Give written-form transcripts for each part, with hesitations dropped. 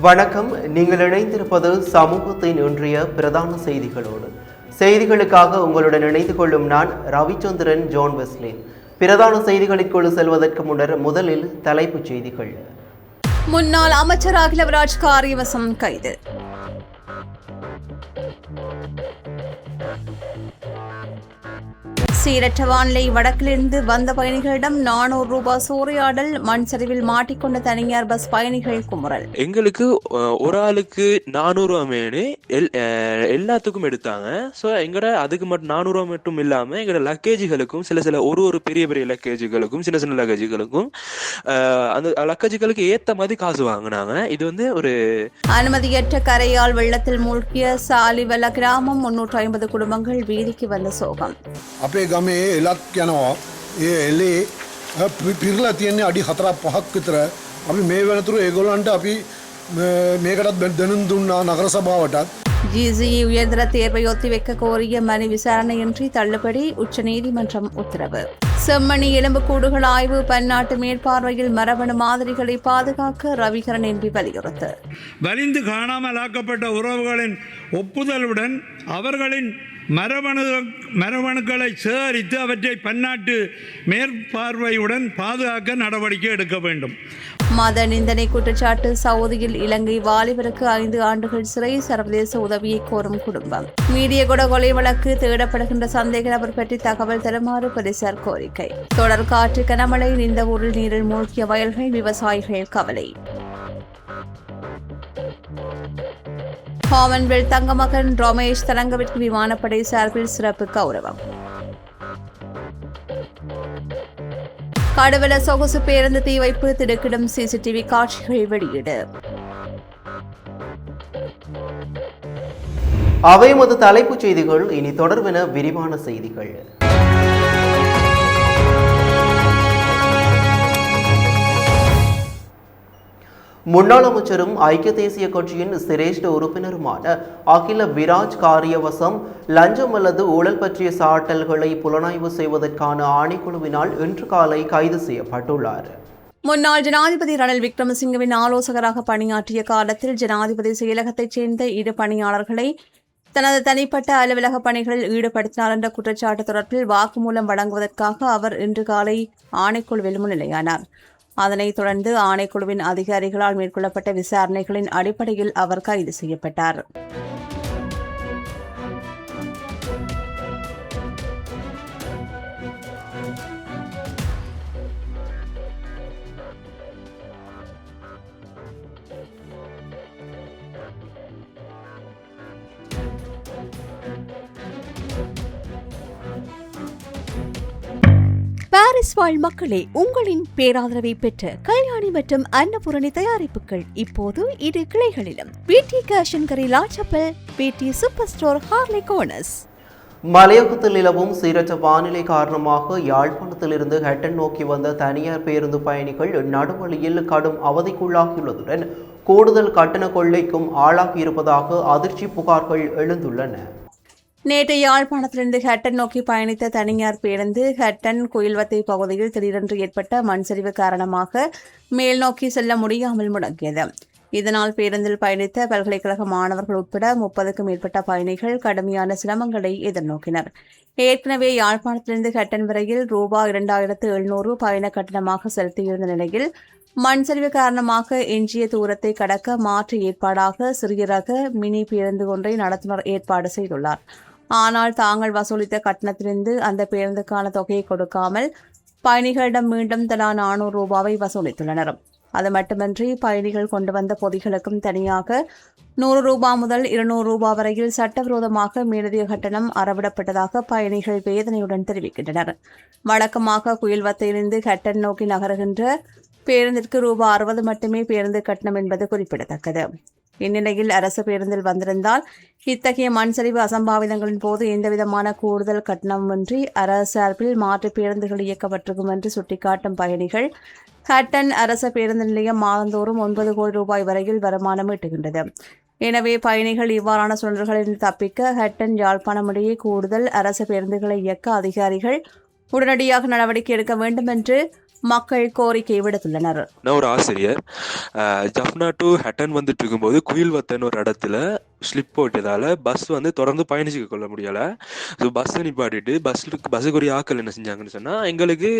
வணக்கம். நீங்கள் இணைந்திருப்பது சமூகத்தின் இன்றைய பிரதான செய்திகளோடு. செய்திகளுக்காக உங்களுடன் இணைந்து கொள்ளும் நான் ரவிச்சந்திரன் ஜோன் வெஸ்லின். பிரதான செய்திகளுக்குள் செல்வதற்கு முன்னர் முதலில் தலைப்புச் செய்திகள். முன்னாள் அமைச்சர் அகிலவராஜ் காரியவசம் கைது. சீரற்ற வானிலை. வடக்கிலிருந்து வந்த பயணிகளிடம் 400 ரூபாய் சூறையாடல். மண் சரிவில் மாட்டிக்கொண்ட தனியார் பஸ் பயணிகள் குமுறல். எங்களுக்கு ஒரு ஆளுக்கு 400 எல்லாத்துக்கும் எடுத்தாங்க. ஸோ எங்கட அதுக்கு மட்டும் 400 மட்டும் இல்லாம எங்கட லக்கேஜுகளுக்கும் சில ஒரு பெரிய பெரிய லக்கேஜுகளுக்கும் சின்ன லக்கேஜுகளுக்கும் அந்த லக்கேஜுகளுக்கு ஏத்த மாதிரி காசு வாங்கினாங்க. இது ஒரு அனுமதியற்ற கரையால் வெள்ளத்தில் மூழ்கிய சாலிவல கிராமம். 350 குடும்பங்கள் வீதிக்கு வந்த சோகம். ගමේ එලත් යනවා. ඒ එලේ පිරලා තියෙන්නේ අඩි 4-5ක් විතර. අපි මේ වෙනතුරු ඒගොල්ලන්ට අපි මේකටත් දැනුම් දුන්නා නගර සභාවටත්. ஜிசிஇ உயர்தர தேர்வை ஒத்திவைக்க கோரிய மனு விசாரணையின்றி தள்ளுபடி. உச்சநீதிமன்றம் உத்தரவு. செம்மணி எலும்புக்கூடுகள் ஆய்வு. பன்னாட்டு மேற்பார்வையில் மரபணு மாதிரிகளை பாதுகாக்க ரவிகரன் எம்பி வலியுறுத்து. வலிந்து காணாமலாக்கப்பட்ட உறவுகளின் ஒப்புதலுடன் அவர்களின் மரபணுக்களை சேகரித்து அவற்றை பன்னாட்டு மேற்பார்வையுடன் பாதுகாக்க நடவடிக்கை எடுக்க வேண்டும். மத நிந்தனை குற்றச்சாட்டு. சவுதியில் இலங்கை வாலிபருக்கு 5 ஆண்டுகள் சிறை. சர்வதேச உதவியை கோரும் குடும்பம். மீடியகுட கொலை வழக்கு தேடப்படுகின்ற சந்தேக நபர் பற்றி தகவல் தருமாறு போலீசார் கோரிக்கை. தொடர் காற்று கனமழை. இந்த ஊரில் நீரில் மூழ்கிய வயல்கள். விவசாயிகள் கவலை. காமன்வெல்த் தங்க மகன் ரமேஷ் தரங்கவிற்கு விமானப்படை சார்பில் சிறப்பு கௌரவம். கடுவல சொகுசு பேருந்து தீ வைப்பு. திடுக்கிடும் சிசிடிவி காட்சிகள் வெளியீடு. அவை மது தலைப்புச் செய்திகள். இனி தொடர்பென விரிவான செய்திகள். முன்னாள் அமைச்சரும் ஐக்கிய தேசிய கட்சியின் சிரேஷ்ட உறுப்பினருமான அகில விராஜ் காரியவசம் லஞ்சம் அல்லது ஊழல் பற்றிய சாட்டல்களை புலனாய்வு செய்வதற்கான ஆணைக்குழுவினால் இன்று காலை கைது செய்யப்பட்டுள்ளார். முன்னாள் ஜனாதிபதி ரணில் விக்ரமசிங்கவின் ஆலோசகராக பணியாற்றிய காலத்தில் ஜனாதிபதி செயலகத்தைச் சேர்ந்த 2 பணியாளர்களை தனது தனிப்பட்ட அலுவலக பணிகளில் ஈடுபடுத்தினார் என்ற குற்றச்சாட்டு தொடர்பில் வாக்குமூலம் வழங்குவதற்காக அவர் இன்று காலை ஆணைக்குழுவில் முன்னிலையானார். அதனைத் தொடர்ந்து ஆணைக்குழுவின் அதிகாரிகளால் மேற்கொள்ளப்பட்ட விசாரணைகளின் அடிப்படையில் அவர் கைது செய்யப்பட்டார். பாரிஸ் வாழ் மக்களே, உங்களின் பேராதரவை பெற்ற கல்யாணி மற்றும் அன்னபூரணி தயாரிப்புகள் இப்போது 2 கிளைகளிலும். பிடி கேஷ் அண்ட் கரி லாச்சப்பல், பிடி சூப்பர் ஸ்டோர் ஹார்லே கோனஸ். மலையகத்தில் நிலவும் சீரற்ற வானிலை காரணமாக யாழ்ப்பாணத்திலிருந்து ஹட்டன் நோக்கி வந்த தனியார் பேருந்து பயணிகள் நடுவழியில் கடும் அவதிக்குள்ளாகியுள்ளதுடன் கூடுதல் கட்டண கொள்ளைக்கும் ஆளாகியிருப்பதாக அதிர்ச்சி புகார்கள் எழுந்துள்ளன. நேற்று யாழ்ப்பாணத்திலிருந்து ஹட்டன் நோக்கி பயணித்த தனியார் பேருந்து ஹட்டன் குயில்வத்தை பகுதியில் திடீரென்று ஏற்பட்ட மண் சரிவு காரணமாக மேல் நோக்கி செல்ல முடியாமல் முடங்கியது. இதனால் பேருந்தில் பயணித்த பல்கலைக்கழக மாணவர்கள் உட்பட 30க்கும் மேற்பட்ட பயணிகள் கடுமையான சிரமங்களை எதிர்நோக்கினர். ஏற்கனவே யாழ்ப்பாணத்திலிருந்து ஹட்டன் வரையில் ரூபாய் 2700 பயண கட்டணமாக செலுத்தியிருந்த நிலையில் மண் சரிவு காரணமாக எஞ்சிய தூரத்தை கடக்க மாற்று ஏற்பாடாக சிறிய ரக மினி பேருந்து ஒன்றை நடத்துனர் ஏற்பாடு செய்துள்ளார். ஆனால் தாங்கள் வசூலித்த கட்டணத்திலிருந்து அந்த பேருந்துக்கான தொகையை கொடுக்காமல் பயணிகளிடம் மீண்டும் தலா 400 ரூபாவை வசூலித்துள்ளனர். அது மட்டுமின்றி பயணிகள் கொண்டு வந்த பொதிகளுக்கும் தனியாக 100 ரூபாய் முதல் 200 ரூபாய் வரையில் சட்டவிரோதமாக மேலதிக கட்டணம் அறவிடப்பட்டதாக பயணிகள் வேதனையுடன் தெரிவிக்கின்றனர். வழக்கமாக குயில்வத்தையிலிருந்து ஹட்டன் நோக்கி நகருகின்ற பேருந்திற்கு ரூபாய் 60 மட்டுமே பேருந்து கட்டணம் என்பது குறிப்பிடத்தக்கது. இந்நிலையில் அரசு பேருந்தில் வந்திருந்தால் இத்தகைய மண் சரிவு அசம்பாவிதங்களின் போது எந்தவிதமான கூடுதல் கட்டணமின்றி அரசு சார்பில் மாற்று பேருந்துகள் இயக்கப்பட்டிருக்கும் என்று சுட்டிக்காட்டும் பயணிகள் ஹட்டன் அரசு பேருந்து நிலையம் மாதந்தோறும் 9 கோடி ரூபாய் வரையில் வருமானம் ஈட்டுகின்றது. எனவே பயணிகள் இவ்வாறான சூழல்களில் தப்பிக்க ஹட்டன் யாழ்ப்பாணம் இடையே கூடுதல் அரசு பேருந்துகளை இயக்க அதிகாரிகள் உடனடியாக நடவடிக்கை எடுக்க வேண்டும் என்று மக்கள் கோரிக்கை விடுத்துள்ளனர். நான் ஒரு ஆசிரியர். ஜஃப்னா டு ஹட்டன் வந்துட்டு இருக்கும்போது குயில்வத்தன் ஒரு இடத்துல ஸ்லிப் போட்டதால பஸ் வந்து தொடர்ந்து பயணிச்சு கொள்ள முடியலை. ஸோ பஸ்ஸை நிப்பாட்டிட்டு பஸ்ஸுக்குரிய ஆக்கள் என்ன செஞ்சாங்கன்னு சொன்னால் எங்களுக்கு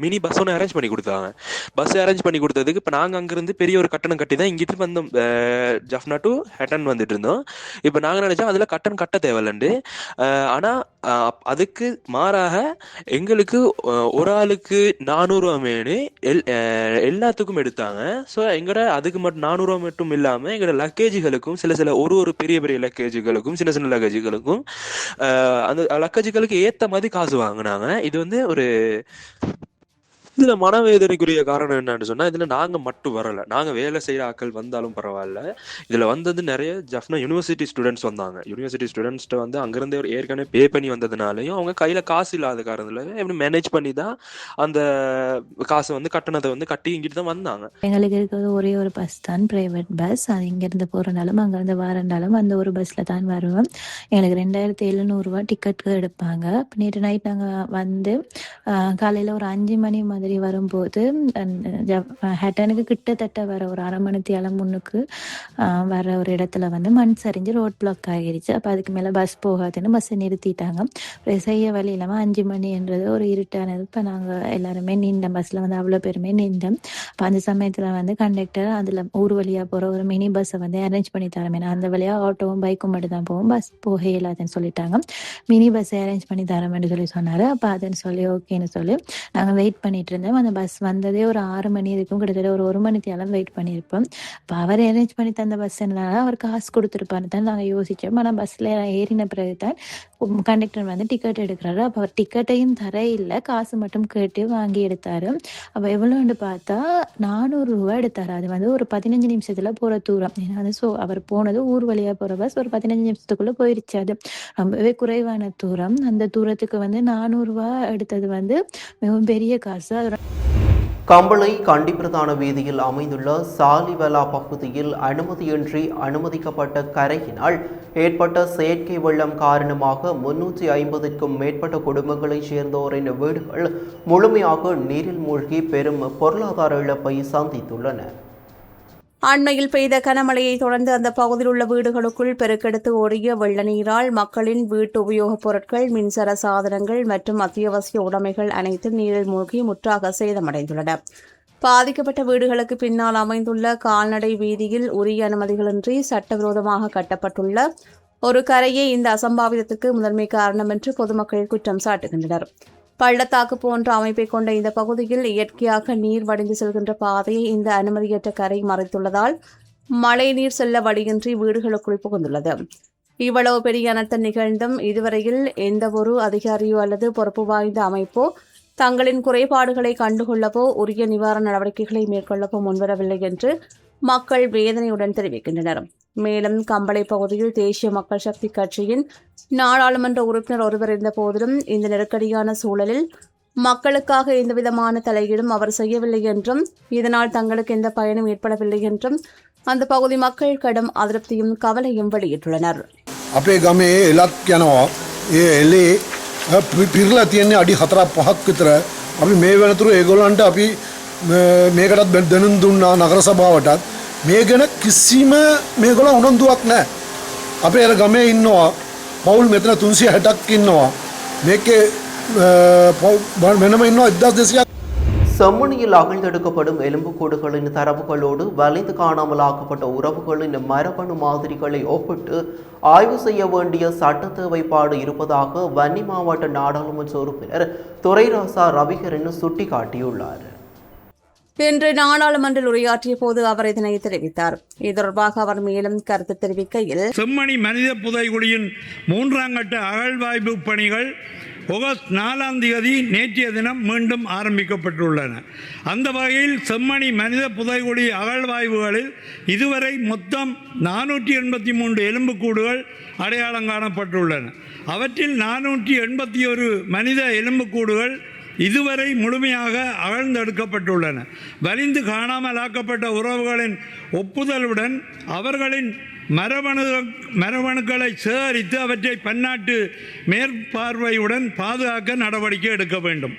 மினி பஸ் ஒன்று அரேஞ்ச் பண்ணி கொடுத்தாங்க. பஸ் அரேஞ்ச் பண்ணி கொடுத்ததுக்கு இப்போ நாங்கள் அங்கேருந்து பெரிய ஒரு கட்டணம் கட்டி தான் இங்கிட்டு வந்தோம். ஜஃப்னா டு ஹட்டன் வந்துட்டு இருந்தோம். இப்போ நாங்கள் நினச்சோம் அதில் கட்டணம் கட்ட தேவையில்லைண்டு. ஆனால் அதுக்கு மாறாக எங்களுக்கு ஒரு ஆளுக்கு 400 ரூபாய்னு எல்லாத்துக்கும் எடுத்தாங்க. ஸோ எங்களோட அதுக்கு மட்டும் 400 ரூபா மட்டும் இல்லாமல் எங்களோட லக்கேஜுகளுக்கும் சில ஒரு பெரிய பெரிய லக்கேஜுகளுக்கும் சின்ன லக்கேஜுகளுக்கும் அந்த லக்கேஜுகளுக்கு ஏற்ற மாதிரி காசு வாங்கினாங்க. இது வந்து ஒரு இதுல மனவேதனைக்குரிய காரணம் என்னன்னு சொன்னா, இதுல நாங்க மட்டும் வரல, நாங்க வேலை செய்யற ஆட்கள் வந்தாலும் பரவாயில்ல. இதுல வந்தது நிறைய ஜஃப்னா யூனிவர்சிட்டி ஸ்டூடெண்ட்ஸ் வந்தாங்க. யூனிவர்சிட்டி ஸ்டூடெண்ட்ஸ்ட்டு வந்து அங்கிருந்து ஒரு ஏற்கனவே பே பண்ணி வந்ததுனாலையும் அவங்க கையில காசு இல்லாத காரணத்துல எப்படி மேனேஜ் பண்ணி தான் அந்த காசை வந்து கட்டணத்தை வந்து கட்டி இங்கிட்டு தான் வந்தாங்க. எங்களுக்கு இருக்கிறது ஒரே ஒரு பஸ் தான், பிரைவேட் பஸ். அது இங்கேருந்து போகிறனாலும் அங்கேருந்து வரனாலும் அந்த ஒரு பஸ்ஸில் தான் வருவோம். எங்களுக்கு 2700 டிக்கெட் எடுப்பாங்க. நேற்று நைட் நாங்கள் வந்து காலையில் ஒரு 5 மணி மாதிரி வரும்போது ஹட்டனுக்கு கிட்டத்தட்ட வர ஒரு அரை மணித்தியாலம் முன்னுக்கு வர ஒரு இடத்துல வந்து மண் சரிஞ்சு ரோட் பிளாக் ஆகிருச்சு. அப்போ அதுக்கு மேலே பஸ் போகாதுன்னு பஸ்ஸை நிறுத்திட்டாங்க. செய்ய வழி இல்லாமல் 5 மணின்றது ஒரு இருட்டானது. இப்போ நாங்கள் எல்லாருமே நின்றோம், பஸ்ஸில் வந்து அவ்வளோ பேருமே நின்றோம். அப்போ அந்த சமயத்தில் வந்து கண்டக்டர் அதில் ஊர் வழியாக போகிற ஒரு மினி பஸ்ஸை வந்து அரேஞ்ச் பண்ணி தரோம். ஏன்னா அந்த வழியாக ஆட்டோவும் பைக்கும் மட்டும் தான் போகும், பஸ் போக இல்லாதுன்னு சொல்லிட்டாங்க. மினி பஸ்ஸை அரேஞ்ச் பண்ணி தரோம்னு சொல்லி சொன்னார். அப்போ அதுன்னு சொல்லி ஓகேன்னு சொல்லி நாங்கள் வெயிட் பண்ணிட்டு இருந்தோம். அந்த பஸ் வந்ததே ஒரு 6 மணி இருக்கும், கிட்டத்தட்ட ஒரு 1 மணித்தியாலம் வெயிட் பண்ணியிருப்போம். இப்போ அவர் அரேஞ்ச் பண்ணி தந்த பஸ்னால அவர் காசு கொடுத்துருப்பான்னு தான் நாங்கள் யோசித்தோம். ஆனால் பஸ்ஸில் ஏறின பிறகு தான் கண்டக்டர் வந்து டிக்கெட் எடுக்கிறாரு. அப்போ அவர் டிக்கெட்டையும் தர இல்லை, காசு மட்டும் கேட்டு வாங்கி எடுத்தார். அப்போ எவ்வளோன்னு பார்த்தா 400 ரூபா எடுத்தார். அது வந்து ஒரு 15 நிமிஷத்தில் போகிற தூரம். ஏன்னா வந்து அவர் போனது ஊர் வழியாக போகிற பஸ் ஒரு 15 நிமிஷத்துக்குள்ளே போயிடுச்சு. அது ரொம்பவே குறைவான தூரம். அந்த தூரத்துக்கு வந்து 400 ரூபா எடுத்தது வந்து மிகவும் பெரிய காசு. கம்பளை கண்டி பிரதான வீதியில் அமைந்துள்ள சாலிவலா பகுதியில் அனுமதியின்றி அனுமதிக்கப்பட்ட கரையினால் ஏற்பட்ட செயற்கை வெள்ளம் காரணமாக 350க்கும் மேற்பட்ட குடும்பங்களைச் சேர்ந்தோரின் வீடுகள் முழுமையாக நீரில் மூழ்கி பெரும் பொருளாதார இழப்பை சந்தித்துள்ளன. அண்மையில் பெய்த கனமழையை தொடர்ந்து அந்த பகுதியில் உள்ள வீடுகளுக்குள் பெருக்கெடுத்து ஓடிய வெள்ள நீரால் மக்களின் வீட்டு உபயோகப் பொருட்கள், மின்சார சாதனங்கள் மற்றும் அத்தியாவசிய உடைமைகள் அனைத்தும் நீரில் மூழ்கி முற்றாக சேதமடைந்துள்ளன. பாதிக்கப்பட்ட வீடுகளுக்கு பின்னால் அமைந்துள்ள கால்நடை வீதியில் உரிய அனுமதிகளின்றி சட்டவிரோதமாக கட்டப்பட்டுள்ள ஒரு கரையே இந்த அசம்பாவிதத்துக்கு முதன்மை காரணம் என்று பொதுமக்கள் குற்றம் சாட்டுகின்றனர். பள்ளத்தாக்கு போன்ற அமைப்பை கொண்ட இந்த பகுதியில் இயற்கையாக நீர் வடிந்து செல்கின்ற பாதையை இந்த அனுமதியற்ற கரை மறைத்துள்ளதால் மழை நீர் செல்ல வழியின்றி வீடுகளுக்குள் புகுந்துள்ளது. இவ்வளவு பெரிய அனர்த்தம் நிகழ்ந்தும் இதுவரையில் எந்தவொரு அதிகாரியோ அல்லது பொறுப்பு வாய்ந்த அமைப்போ தங்களின் குறைபாடுகளை கண்டுகொள்ளவோ உரிய நிவாரண நடவடிக்கைகளை மேற்கொள்ளவோ முன்வரவில்லை என்று மக்கள் வேதனையுடன் தெரிவிக்கின்றனர். மேலும் கம்பளை பகுதியில் தேசிய மக்கள் சக்தி கட்சியின் நாடாளுமன்ற உறுப்பினர் ஒருவர் இருந்த போதிலும் இந்த நெருக்கடியான சூழலில் மக்களுக்காக எந்தவிதமான தலையீடும் அவர் செய்யவில்லை என்றும் இதனால் தங்களுக்கு எந்த பயனும் ஏற்படவில்லை என்றும் அந்த பகுதி மக்கள் கடும் அதிருப்தியும் கவலையும் வெளியிட்டுள்ளனர். අපේ ගමේ එලත් යනවා. ඒ එලේ පිරලා තියෙන්නේ අඩි 4-5ක් විතර. අපි මේ වෙනතුරු ඒගොල්ලන්ට අපි මේකටත් දැනුම් දුන්නා නගර සභාවටත්. මේ ගැන කිසිම මේගොල්ලෝ උනන්දුවක් නැහැ. අපේ අර ගමේ ඉන්නවා පවුල් මෙතන 360ක් ඉන්නවා. මේකේ වෙනම ඉන්නවා 1200ක්. செம்மணியில் அகழ்ந்தெடுக்கப்படும் எலும்புக்கூடுகளின் தரவுகளோடு வலிந்து காணாமலாக்கப்பட்ட உறவுகளின் மரபணு மாதிரிகளை ஒப்பிட்டு ஆய்வு செய்ய வேண்டிய சட்ட தேவைப்பாடு இருப்பதாக வன்னி மாவட்ட நாடாளுமன்ற உறுப்பினர் துரைராசா ரவிகரன் சுட்டிக்காட்டியுள்ளார். இன்று நாடாளுமன்றில் உரையாற்றிய போது அவர் இதனை தெரிவித்தார். இது தொடர்பாக அவர் மேலும் கருத்து தெரிவிக்கையில், செம்மணி மனித புதைகுழியின் 3ஆம் கட்ட அகழ்வாய்வு பணிகள் ஆகஸ்ட் 4ஆம் தேதி நேற்றைய தினம் மீண்டும் ஆரம்பிக்கப்பட்டுள்ளன. அந்த வகையில் செம்மணி மனித புதைகுழி அகழ்வாய்வுகளில் இதுவரை மொத்தம் 483 எலும்புக்கூடுகள் அடையாளம் காணப்பட்டுள்ளன. அவற்றில் 481 மனித எலும்புக்கூடுகள் இதுவரை முழுமையாக அகழ்ந்தெடுக்கப்பட்டுள்ளன. வலிந்து காணாமலாக்கப்பட்ட உறவுகளின் ஒப்புதலுடன் அவர்களின் மரபணுக்களை சேகரித்து அவற்றை பன்னாட்டு மேற்பார்வையுடன் பாதுகாக்க நடவடிக்கை எடுக்க வேண்டும்.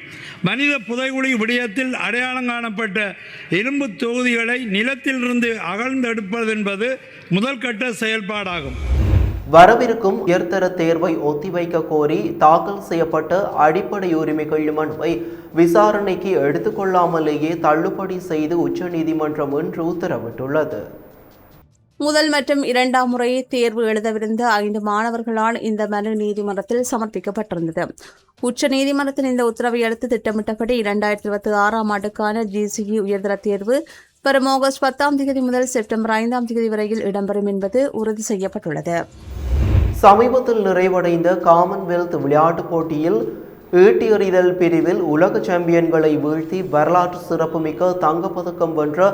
மனித புதைகுழி விடயத்தில் அடையாளம் காணப்பட்ட இரும்பு தொகுதிகளை நிலத்திலிருந்து அகழ்ந்தெடுப்பதென்பது முதல் கட்ட செயல்பாடாகும். வரவிருக்கும் உயர்தர தேர்வை ஒத்திவைக்க கோரி தாக்கல் செய்யப்பட்ட அடிப்படை உரிமைகள் மனுவை விசாரணைக்கு எடுத்துக்கொள்ளாமலேயே தள்ளுபடி செய்து உச்சநீதிமன்றம் இன்று உத்தரவிட்டுள்ளது. முதல் மற்றும் இரண்டாம் முறை தேர்வு எழுதவிருந்த 5 மாணவர்களால் இந்த மனு நீதிமன்றத்தில் சமர்ப்பிக்கப்பட்டிருந்தது. உச்ச நீதிமன்றத்தின் இந்த உத்தரவை அடுத்து திட்டமிட்டபடி 2026ஆம் ஆண்டுக்கான GCE உயர்தர தேர்வு வரும் ஆகஸ்ட் 10ஆம் தேதி முதல் செப்டம்பர் 5ஆம் தேதி வரையில் இடம்பெறும் என்பது உறுதி செய்யப்பட்டுள்ளது. சமீபத்தில் நிறைவடைந்த காமன்வெல்த் விளையாட்டுப் போட்டியில் ஈட்டி எறிதல் பிரிவில் உலக சாம்பியன்களை வீழ்த்தி வரலாற்று சிறப்புமிக்க தங்கப்பதக்கம் வென்ற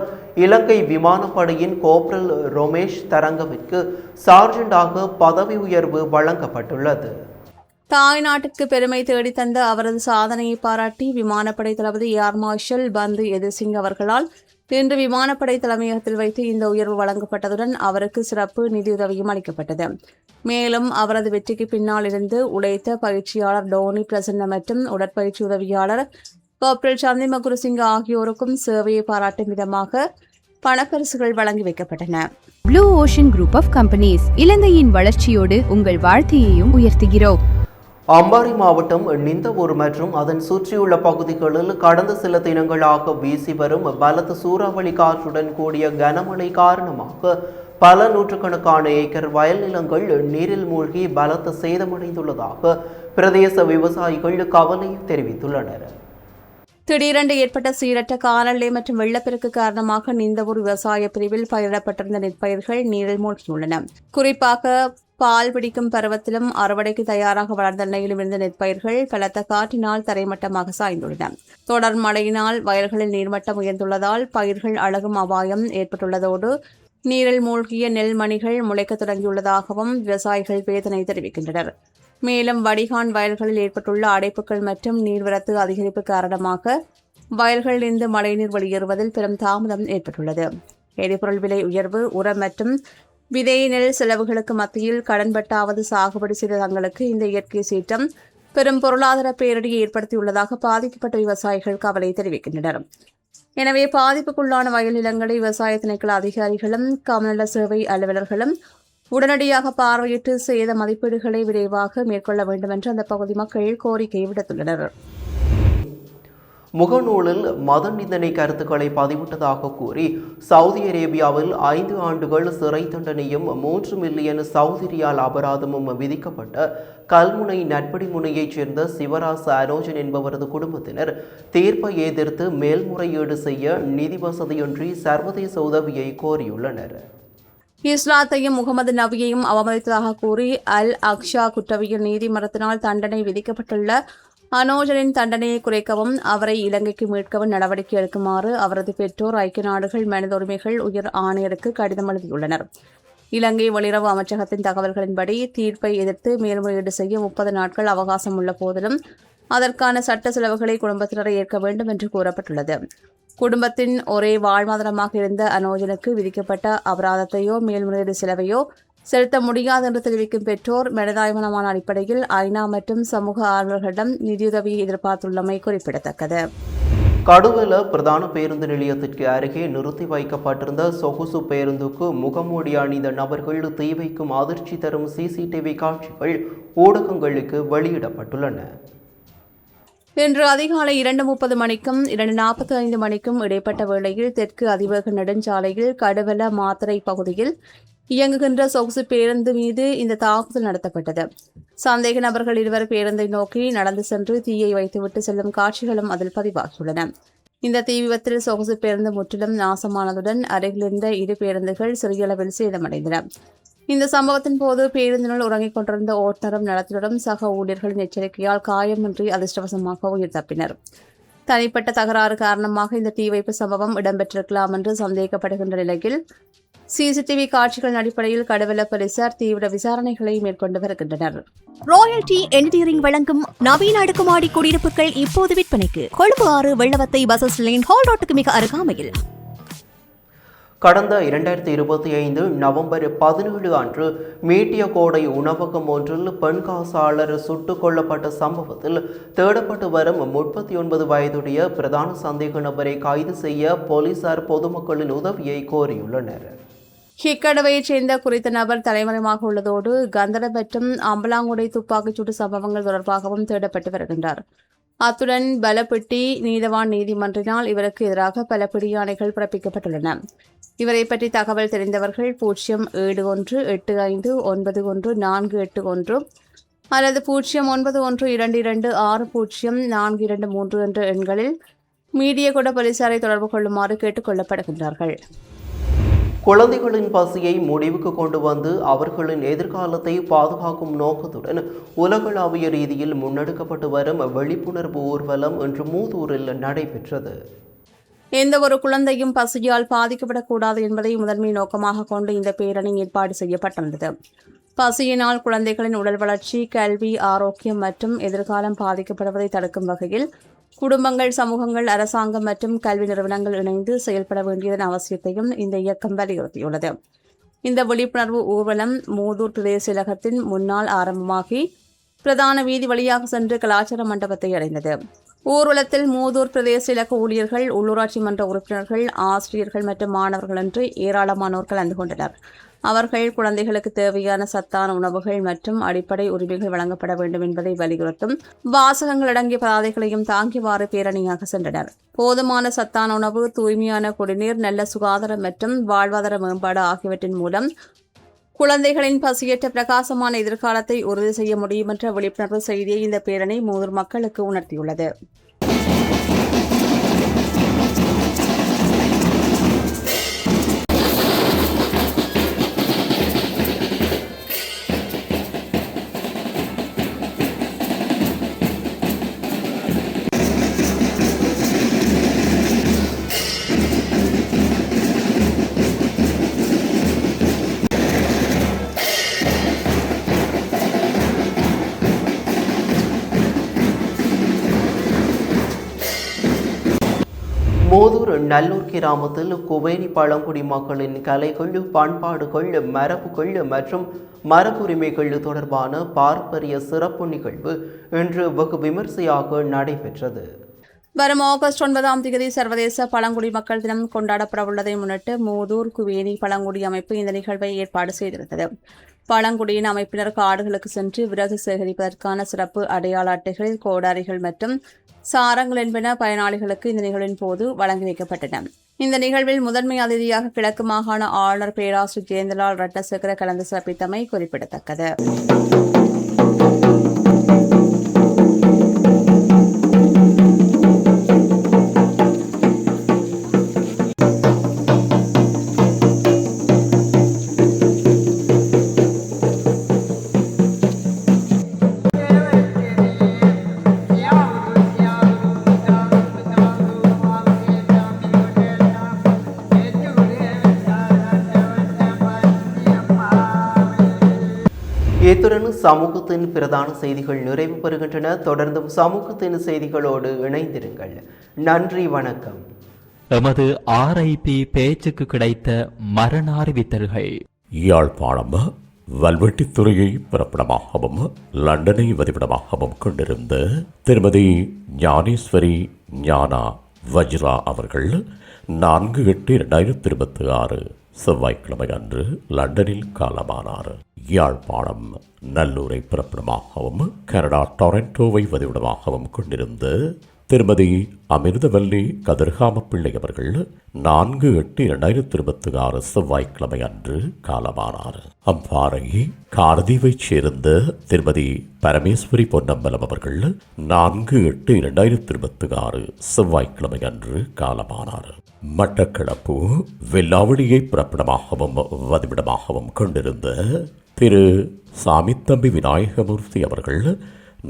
இலங்கை விமானப்படையின் கோப்ரல் ரோமேஷ் தரங்கவிற்கு சார்ஜெண்டாக பதவி உயர்வு வழங்கப்பட்டுள்ளது. தாய் நாட்டுக்கு பெருமை தேடித்தந்த அவரது சாதனையை பாராட்டி விமானப்படை தளபதி ஏர் மார்ஷல் பந்து எதிர்சிங் அவர்களால் இன்று விமானப்படை தலைமையகத்தில் வைத்து இந்த உயர்வு வழங்கப்பட்டதுடன் அவருக்கு சிறப்பு நிதியுதவியும் அளிக்கப்பட்டது. மேலும் அவரது வெற்றிக்கு பின்னால் இருந்து உழைத்த பயிற்சியாளர் டோனி பிரசன்ன மற்றும் உடற்பயிற்சி உதவியாளர் கோப்ரல் சந்திம குருசிங்க ஆகியோருக்கும் சேவையை பாராட்டும் விதமாக பணப்பரிசுகள் வழங்கி வைக்கப்பட்டன. Blue Ocean Group of Companies இலங்கையின் வளர்ச்சியோடு உங்கள் வாழ்க்கையையும் உயர்த்துகிறோம். அம்பாறை மாவட்டம் நிந்தவூர் மற்றும் அதன் சுற்றியுள்ள பகுதிகளில் கடந்த சில தினங்களாக வீசி வரும் பலத்த சூறாவளி காற்றுடன் கூடிய கனமழை காரணமாக பல நூற்றுக்கணக்கான ஏக்கர் வயல் நிலங்கள் நீரில் மூழ்கி பலத்த சேதமடைந்துள்ளதாக பிரதேச விவசாயிகள் கவலை தெரிவித்துள்ளனர். திடீரென்று ஏற்பட்ட சீரற்ற காலநிலை மற்றும் வெள்ளப்பெருக்கு காரணமாக நிந்தவூர் விவசாய பிரிவில் பயிரிடப்பட்டிருந்த நெற்பயிர்கள் நீரில் மூழ்கியுள்ளன. குறிப்பாக பால் பிடிக்கும் பருவத்திலும் அறுவடைக்கு தயாராக வளர்ந்த நிலையிலும் இருந்த நெற்பயிர்கள் பலத்த காற்றினால் தரைமட்டமாக சாய்ந்துள்ளன. தொடர் மழையினால் வயல்களில் நீர்மட்டம் உயர்ந்துள்ளதால் பயிர்கள் அழுகும் அபாயம் ஏற்பட்டுள்ளதோடு நீரில் மூழ்கிய நெல் மணிகள் முளைக்க தொடங்கியுள்ளதாகவும் விவசாயிகள் வேதனை தெரிவிக்கின்றனர். மேலும் வடிகான் வயல்களில் ஏற்பட்டுள்ள அடைப்புகள் மற்றும் நீர்வரத்து அதிகரிப்பு காரணமாக வயல்களிலிருந்து மழைநீர் வெளியேறுவதில் பெரும் தாமதம் ஏற்பட்டுள்ளது. எரிபொருள் விலை உயர்வு, உரம் மற்றும் விதை நெல் செலவுகளுக்கு மத்தியில் கடன்பட்டாவது சாகுபடி செய்த தங்களுக்கு இந்த இயற்கை சீற்றம் பெரும் பொருளாதார பேரிடியை ஏற்படுத்தியுள்ளதாக பாதிக்கப்பட்ட விவசாயிகள் கவலை தெரிவிக்கின்றனர். எனவே பாதிப்புக்குள்ளான வயல் நிலங்களை விவசாய திணைக்கள அதிகாரிகளும் காமநல சேவை அலுவலர்களும் உடனடியாக பார்வையிட்டு சேத மதிப்பீடுகளை விரைவாக மேற்கொள்ள வேண்டும் என்று அந்த பகுதி மக்கள் கோரிக்கை விடுத்துள்ளனர். முகநூலில் மத நிந்தனை கருத்துக்களை பதிவிட்டதாக கூறி சவுதி அரேபியாவில் 5 ஆண்டுகள் சிறை தண்டனையும் 3 மில்லியன் சவுதி ரியால் அபராதமும் விதிக்கப்பட்ட கல்முனை நட்படி முனையைச் சேர்ந்த சிவராச அனோஜன் என்பவரது குடும்பத்தினர் தீர்ப்பை எதிர்த்து மேல்முறையீடு செய்ய நிதி வசதியின்றி சர்வதேச உதவியை கோரியுள்ளனர். இஸ்லாத்தையும் முகமது நபியையும் அவமதித்ததாக கூறி அல் அக்ஷா குற்றவியல் நீதிமன்றத்தினால் தண்டனை விதிக்கப்பட்டுள்ள அனோஜனின் தண்டனையை குறைக்கவும் அவரை இலங்கைக்கு மீட்கவும் நடவடிக்கை எடுக்குமாறு அவரது பெற்றோர் ஐக்கிய நாடுகள் மனித உரிமைகள் உயர் ஆணையருக்கு கடிதம் எழுதியுள்ளனர். இலங்கை வெளியுறவு அமைச்சகத்தின் தகவல்களின்படி தீர்ப்பை எதிர்த்து மேல்முறையீடு செய்ய 30 நாட்கள் அவகாசம் உள்ள போதிலும் அதற்கான சட்ட செலவுகளை குடும்பத்தினரை ஏற்க வேண்டும் என்று கூறப்பட்டுள்ளது. குடும்பத்தின் ஒரே வாழ்வாதாரமாக இருந்த அனோஜனுக்கு விதிக்கப்பட்ட அபராதத்தையோ மேல்முறையீடு செலவையோ செலுத்த முடியாது என்று தெரிவிக்கும் பெற்றோர் மனிதாபிமானமான அடிப்படையில் ஐநா மற்றும் சமூக ஆர்வலர்களிடம் நிதியுதவியை எதிர்பார்த்துள்ளமை குறிப்பிடத்தக்கது. கடுவல பிரதான பேருந்து நிலையத்திற்கு அருகே நிறுத்தி வைக்கப்பட்டிருந்த சொகுசு பேருந்துக்கு முகமூடி அணிந்த நபர்கள் தீ வைக்கும் அதிர்ச்சி தரும் CCTV காட்சிகள் ஊடகங்களுக்கு வெளியிடப்பட்டுள்ளன. இன்று அதிகாலை 2:30 மணிக்கும் 2:45 மணிக்கும் இடைப்பட்ட வேளையில் தெற்கு அதிவேக நெடுஞ்சாலையில் கடுவல மாத்தறை பகுதியில் இயங்குகின்ற சொகுசு பேருந்து மீது இந்த தாக்குதல் நடத்தப்பட்டது. சந்தேக நபர்கள் 2 பேருந்தை நோக்கி நடந்து சென்று தீயை வைத்துவிட்டு செல்லும் காட்சிகளும் அதில் பதிவாகியுள்ளன. இந்த தீ விபத்தில் சொகுசு பேருந்து முற்றிலும் நாசமானதுடன் அருகிலிருந்த 2 பேருந்துகள் சிறிய அளவில் சேதமடைந்தன. இந்த சம்பவத்தின் போது பேருந்தினுள் உறங்கிக் கொண்டிருந்த ஓட்டுநரும் நடத்துனரும் சக ஊழியர்களின் எச்சரிக்கையால் காயமின்றி அதிர்ஷ்டவசமாக உயிர் தப்பினர். தனிப்பட்ட தகராறு காரணமாக இந்த தீ வைப்பு சம்பவம் இடம்பெற்றிருக்கலாம் என்று சந்தேகப்படுகின்ற நிலையில் சிசிடிவி காட்சிகளின் அடிப்படையில் கடவல போலீசார் தீவிர விசாரணைகளை மேற்கொண்டு வருகின்றனர். ராயல்டி என்ஜினியரிங் வழங்கும் நவீன அடுக்குமாடி குடியிருப்புகள் இப்போது விற்பனைக்கு. Colombo 6 Wellawatte bus line hall ரோட்டுக்கு மிக அருகாமையில். கடந்த 2025 நவம்பர் 17 அன்று மீட்டியகோடை உணவகம் ஒன்றில் பெண் காசாளர் சுட்டுக் கொல்லப்பட்ட சம்பவத்தில் தேடப்பட்டு வரும் 39 வயதுடைய பிரதான சந்தேக நபரை கைது செய்ய போலீசார் பொதுமக்களின் உதவியை கோரியுள்ளனர். ஹிக்கடவையைச் சேர்ந்த குறித்த நபர் தலைமறைவாக உள்ளதோடு கந்தர மற்றும் அம்பலாங்குடை துப்பாக்கிச்சூடு சம்பவங்கள் தொடர்பாகவும் தேடப்பட்டு வருகின்றார். அத்துடன் பலப்பட்டி நீதவான் நீதிமன்றினால் இவருக்கு எதிராக பல பிடியாணைகள் பிறப்பிக்கப்பட்டுள்ளன. இவரை பற்றி தகவல் தெரிந்தவர்கள் 071859141 அல்லது 09122604223 என்ற எண்களில் மீடியகொட போலீசாரை தொடர்பு கொள்ளுமாறு கேட்டுக் கொள்ளப்படுகின்றார்கள். குழந்தைகளின் பசியை முடிவுக்கு கொண்டு வந்து அவர்களின் எதிர்காலத்தை பாதுகாக்கும் நோக்கத்துடன் உலகளாவிய ரீதியில் முன்னெடுக்கப்பட்டு வரும் விழிப்புணர்வு ஊர்வலம் இன்று மூதூரில் நடைபெற்றது. எந்த ஒரு குழந்தையும் பசியால் பாதிக்கப்படக்கூடாது என்பதை முதன்மை நோக்கமாக கொண்டு இந்த பேரணி ஏற்பாடு செய்யப்பட்டுள்ளது. பசியினால் குழந்தைகளின் உடல் வளர்ச்சி, கல்வி, ஆரோக்கியம் மற்றும் எதிர்காலம் பாதிக்கப்படுவதை தடுக்கும் வகையில் குடும்பங்கள், சமூகங்கள், அரசாங்கம் மற்றும் கல்வி நிறுவனங்கள் இணைந்து செயல்பட வேண்டியதன் அவசியத்தையும் இந்த இயக்கம் வலியுறுத்தியுள்ளது. இந்த விழிப்புணர்வு ஊர்வலம் மூதூர் பிரதேச செயலகத்தின் முன்னால் ஆரம்பமாகி பிரதான வீதி வழியாக சென்று கலாச்சார மண்டபத்தை அடைந்தது. ஊர்வலத்தில் மூதூர் பிரதேச செயலக ஊழியர்கள், உள்ளூராட்சி மன்ற உறுப்பினர்கள், ஆசிரியர்கள் மற்றும் மாணவர்கள் என்று ஏராளமானோர் கலந்து கொண்டனர். அவர்கள் குழந்தைகளுக்கு தேவையான சத்தான உணவுகள் மற்றும் அடிப்படை உரிமைகள் வழங்கப்பட வேண்டும் என்பதை வலியுறுத்தும் வாசகங்கள் அடங்கிய பதாதைகளையும் தாங்கியவாறு பேரணியாக சென்றனர். போதுமான சத்தான உணவு, தூய்மையான குடிநீர், நல்ல சுகாதாரம் மற்றும் வாழ்வாதார மேம்பாடு ஆகியவற்றின் மூலம் குழந்தைகளின் பசியற்ற பிரகாசமான எதிர்காலத்தை உறுதி செய்ய முடியும் என்ற விழிப்புணர்வு செய்தியை இந்த பேரணி மூதூர் மக்களுக்கு உணர்த்தியுள்ளது. மூதூர் நல்லூர் கிராமத்தில் குவேனி பழங்குடி மக்களின் கலைகள், பண்பாடுகள், மரபுகள் மற்றும் மரபுரிமைகள் தொடர்பான பாரம்பரிய சிறப்பு நிகழ்வு இன்று வெகு விமர்சையாக நடைபெற்றது. வரும் ஆகஸ்ட் 9 சர்வதேச பழங்குடி மக்கள் தினம் கொண்டாடப்படவுள்ளதை முன்னிட்டு மூதூர் குவேனி பழங்குடி அமைப்பு இந்த நிகழ்வை ஏற்பாடு செய்திருந்தது. பழங்குடியின் அமைப்பினர் காடுகளுக்கு சென்று விறகு சேகரிப்பதற்கான சிறப்பு அடையாள அட்டைகள், கோடாரிகள் மற்றும் சாரங்கள் என்பன பயனாளிகளுக்கு இந்த நிகழ்வின் போது வழங்கி வைக்கப்பட்டன. இந்த நிகழ்வில் முதன்மை அதிதியாக கிழக்கு மாகாண ஆளுநர் பேராசிரியர் ஜெயந்தலால் ரட்னசேகர கலந்து சிறப்பித்தமை குறிப்பிடத்தக்கது. இத்துடன் சமூகத்தின் பிரதான செய்திகள் நிறைவு பெறுகின்றன. தொடர்ந்தும் சமூகத்தின் செய்திகளோடு இணைந்திருங்கள். நன்றி, வணக்கம். எமது RIP பேச்சுக்கு கிடைத்த மரண அறிவித்தல்கள். யாழ்ப்பாணம் வல்வெட்டித்துறையை பிறப்பிடமாகவும் லண்டனை வதிவிடமாகவும் கொண்டிருந்த திருமதி ஞானேஸ்வரி ஞானா வஜ்ரா அவர்கள் 4/8/2026 செவ்வாய்க்கிழமை அன்று லண்டனில் காலமானார். யாழ்ப்பாணம் நல்லூரை பிறப்பிடமாகவும் கனடா டொரண்டோவை வதிவிடமாகவும் கொண்டிருந்த திருமதி அமிர்தவல்லி கதிர்காம பிள்ளை அவர்கள் 4/8/2026 செவ்வாய்க்கிழமை அன்று காலமானார். அம்பாறை கார்தீவைச் சேர்ந்த திருமதி பரமேஸ்வரி பொன்னம்பலம் அவர்கள் 4/8/2026 செவ்வாய்க்கிழமை அன்று காலமானார். மட்டக்களப்பு வெள்ளாவடியை பிறப்பிடமாகவும் வதிவிடமாகவும் கொண்டிருந்த திரு சாமித்தம்பி விநாயகமூர்த்தி அவர்கள்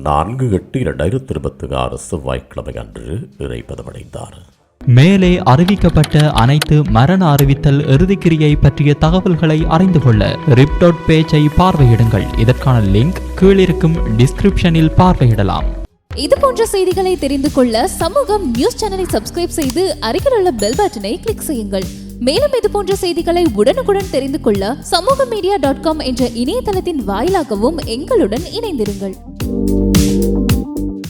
4/8/2026 செவ்வாய்க்கிழமை அன்று இறைப்பதமடைந்தார். மேலே அறிவிக்கப்பட்ட அனைத்து மரண அறிவித்தல் இறுதிக்கிரியை பற்றிய தகவல்களை அறிந்து கொள்ள ரிப்டாட் பேஜை பார்வையிடுங்கள். இதற்கான லிங்க் கீழிருக்கும் டிஸ்கிரிப்ஷனில் பார்வையிடலாம். இது போன்ற செய்திகளை தெரிந்து கொள்ள சமூகம் நியூஸ் சேனலை சப்ஸ்கிரைப் செய்து அருகில் உள்ள பெல் பட்டனை கிளிக் செய்யுங்கள். மேலும் இது போன்ற செய்திகளை உடனுக்குடன் தெரிந்து கொள்ள சமூகமீடியா.com என்ற இணையதளத்தின் வாயிலாகவும் எங்களுடன் இணைந்திருங்கள்.